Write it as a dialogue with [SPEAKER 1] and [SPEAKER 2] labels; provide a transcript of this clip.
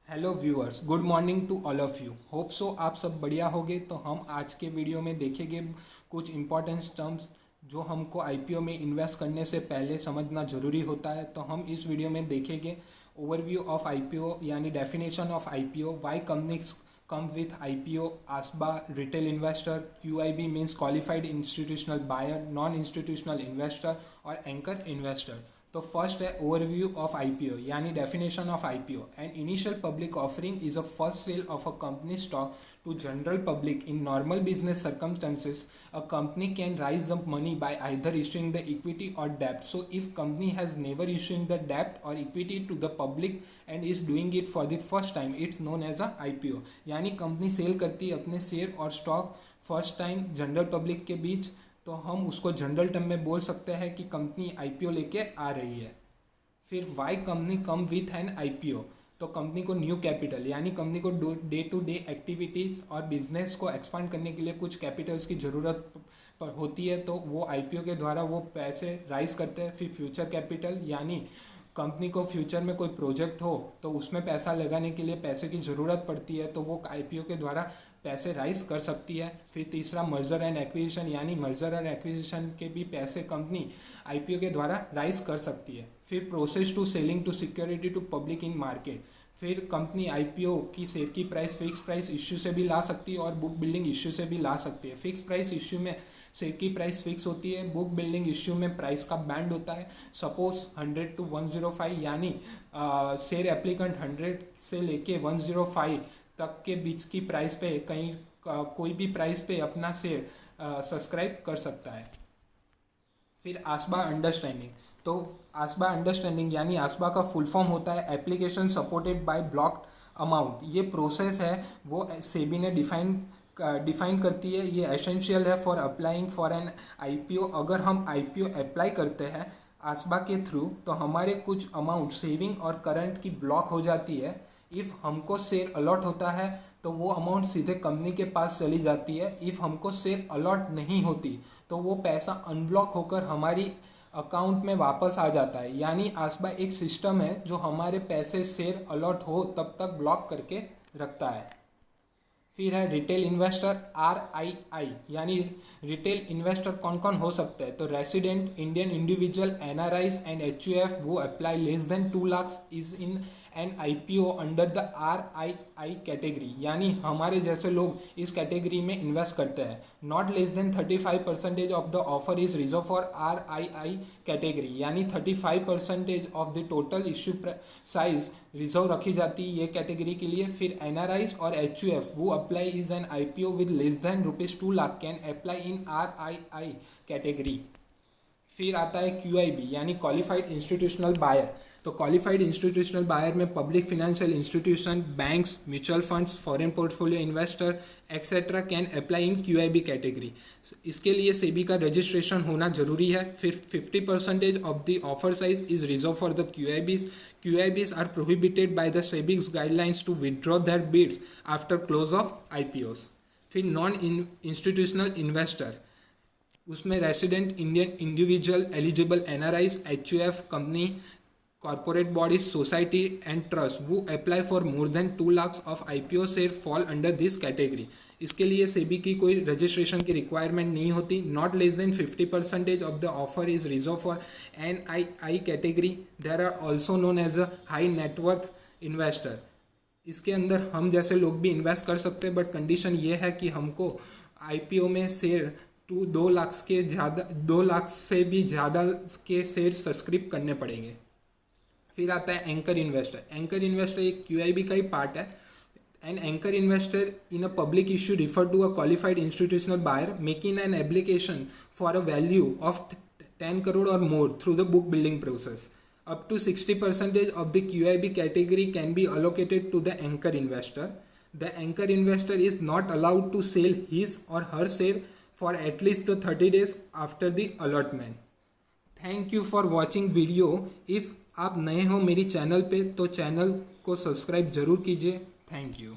[SPEAKER 1] Hello viewers, good morning to all of you. Hope so आप सब बढ़िया होगे। तो हम आज के वीडियो में देखेंगे कुछ इंपॉर्टेंट टर्म्स जो हमको आईपीओ में इन्वेस्ट करने से पहले समझना ज़रूरी होता है। तो हम इस वीडियो में देखेंगे ओवरव्यू ऑफ आईपीओ यानी definition of IPO, why companies come with IPO, ASBA, retail investor, QIB means qualified institutional buyer, non-institutional investor और anchor investor। तो फर्स्ट है ओवरव्यू ऑफ आईपीओ यानी definition of IPO. An initial public offering is a first sale of a company stock to general public in normal business circumstances. A company can raise the money by either issuing the equity or debt. So if company has never issuing the debt or equity to the public and is doing it for the first time, it's known as a IPO। यानी company cell करती है अपने share और stock first time general public के बीच, तो हम उसको general term में बोल सकते हैं कि कंपनी आईपीओ लेके आ रही है। फिर why company come with an IPO, तो कंपनी को न्यू कैपिटल यानी कंपनी को डे टू डे एक्टिविटीज़ और बिजनेस को एक्सपांड करने के लिए कुछ कैपिटल्स की ज़रूरत होती है, तो वो आईपीओ के द्वारा वो पैसे राइज करते हैं। फिर फ्यूचर कैपिटल यानी कंपनी को फ्यूचर में कोई प्रोजेक्ट हो तो उसमें पैसा लगाने के लिए पैसे की ज़रूरत पड़ती है, तो वो आईपीओ के द्वारा पैसे राइज कर सकती है। फिर तीसरा मर्जर एंड एक्विजिशन यानी मर्जर एंड एक्विजिशन के भी पैसे कंपनी आईपीओ के द्वारा राइज कर सकती है। फिर process to selling to security to public in market, फिर कंपनी आईपीओ की शेयर की प्राइस फिक्स प्राइस इश्यू से भी ला सकती है और बुक बिल्डिंग इश्यू से भी ला सकती है। फिक्स प्राइस इश्यू में शेयर की प्राइस फिक्स होती है, बुक बिल्डिंग इश्यू में प्राइस का बैंड होता है। सपोज 100 to 105 यानी शेयर एप्लीकेंट 100 से लेके 105 तक के बीच की प्राइस पे कहीं कोई भी प्राइस पे अपना शेयर सब्सक्राइब कर सकता है। फिर आसबा अंडरस्टैंडिंग, तो आसबा अंडरस्टैंडिंग यानी आसबा का फुल फॉर्म होता है application supported by blocked amount. ये प्रोसेस है वो सेबी ने डिफाइन करती है। ये एसेंशियल है for applying for an IPO. अगर हम आईपीओ अप्लाई करते हैं आसबा के थ्रू तो हमारे कुछ अमाउंट सेविंग और करंट की ब्लॉक हो जाती है। इफ़ हमको शेयर अलॉट होता है तो वो अमाउंट सीधे कंपनी के पास चली जाती है। इफ़ हमको शेयर अलॉट नहीं होती तो वो पैसा अनब्लॉक होकर हमारी अकाउंट में वापस आ जाता है। यानी आसबा एक सिस्टम है जो हमारे पैसे शेयर अलॉट हो तब तक ब्लॉक करके रखता है। फिर है रिटेल इन्वेस्टर RII यानी रिटेल इन्वेस्टर कौन कौन हो सकते हैं, तो resident Indian individual NRIs and HUF वो apply less than 2 lakh is in an IPO under the RII category, यानी हमारे जैसे लोग इस कैटेगरी में इन्वेस्ट करते हैं। Not less then 35% of the offer is reserve for RII category, यानी 35% of the total issue size reserve रखी जाती है ये कैटेगरी के लिए। फिर NRIs और HUF वो apply is an IPO with less than ₹2 lakh can apply in RII category. फिर आता है QIB यानी क्वालिफाइड इंस्टीट्यूशनल बायर। तो क्वालिफाइड इंस्टीट्यूशनल बायर में public financial institution, banks, mutual funds, foreign portfolio investor etcetera can apply in QIB category. इसके लिए सेबी का registration होना जरूरी है। फिर 50% of the offer size is reserve for the QIBs। QIBs are prohibited by the SEBI's guidelines to withdraw their bids after close of IPOs। फिर non institutional investor, उसमें resident Indian individual eligible NRIs, HUF company, corporate bodies, society and trust वो apply for more than 2 lakh of IPO share fall under this category. इसके लिए सेबी की कोई registration की requirement नहीं होती। Not less than 50% of the offer is reserve for NII category. There are also known as a high net worth investor. इसके अंदर हम जैसे लोग भी इन्वेस्ट कर सकते हैं, बट कंडीशन ये है कि हमको IPO में शेयर 2 लाख से भी ज़्यादा के शेयर सब्सक्राइब करने पड़ेंगे। फिर आता है एंकर इन्वेस्टर। एंकर इन्वेस्टर एक QIB का ही पार्ट है। An anchor investor in a public issue refer to a qualified institutional buyer making an application for a value of 10 crore और more through the book building process. Up to 60% of the QIB category can be allocated to the anchor investor. The anchor investor is not allowed to sell his or her share for at least the 30 days after the allotment. Thank you for watching video. If आप नए हो मेरी channel पे तो channel को subscribe जरूर कीजिए। Thank you.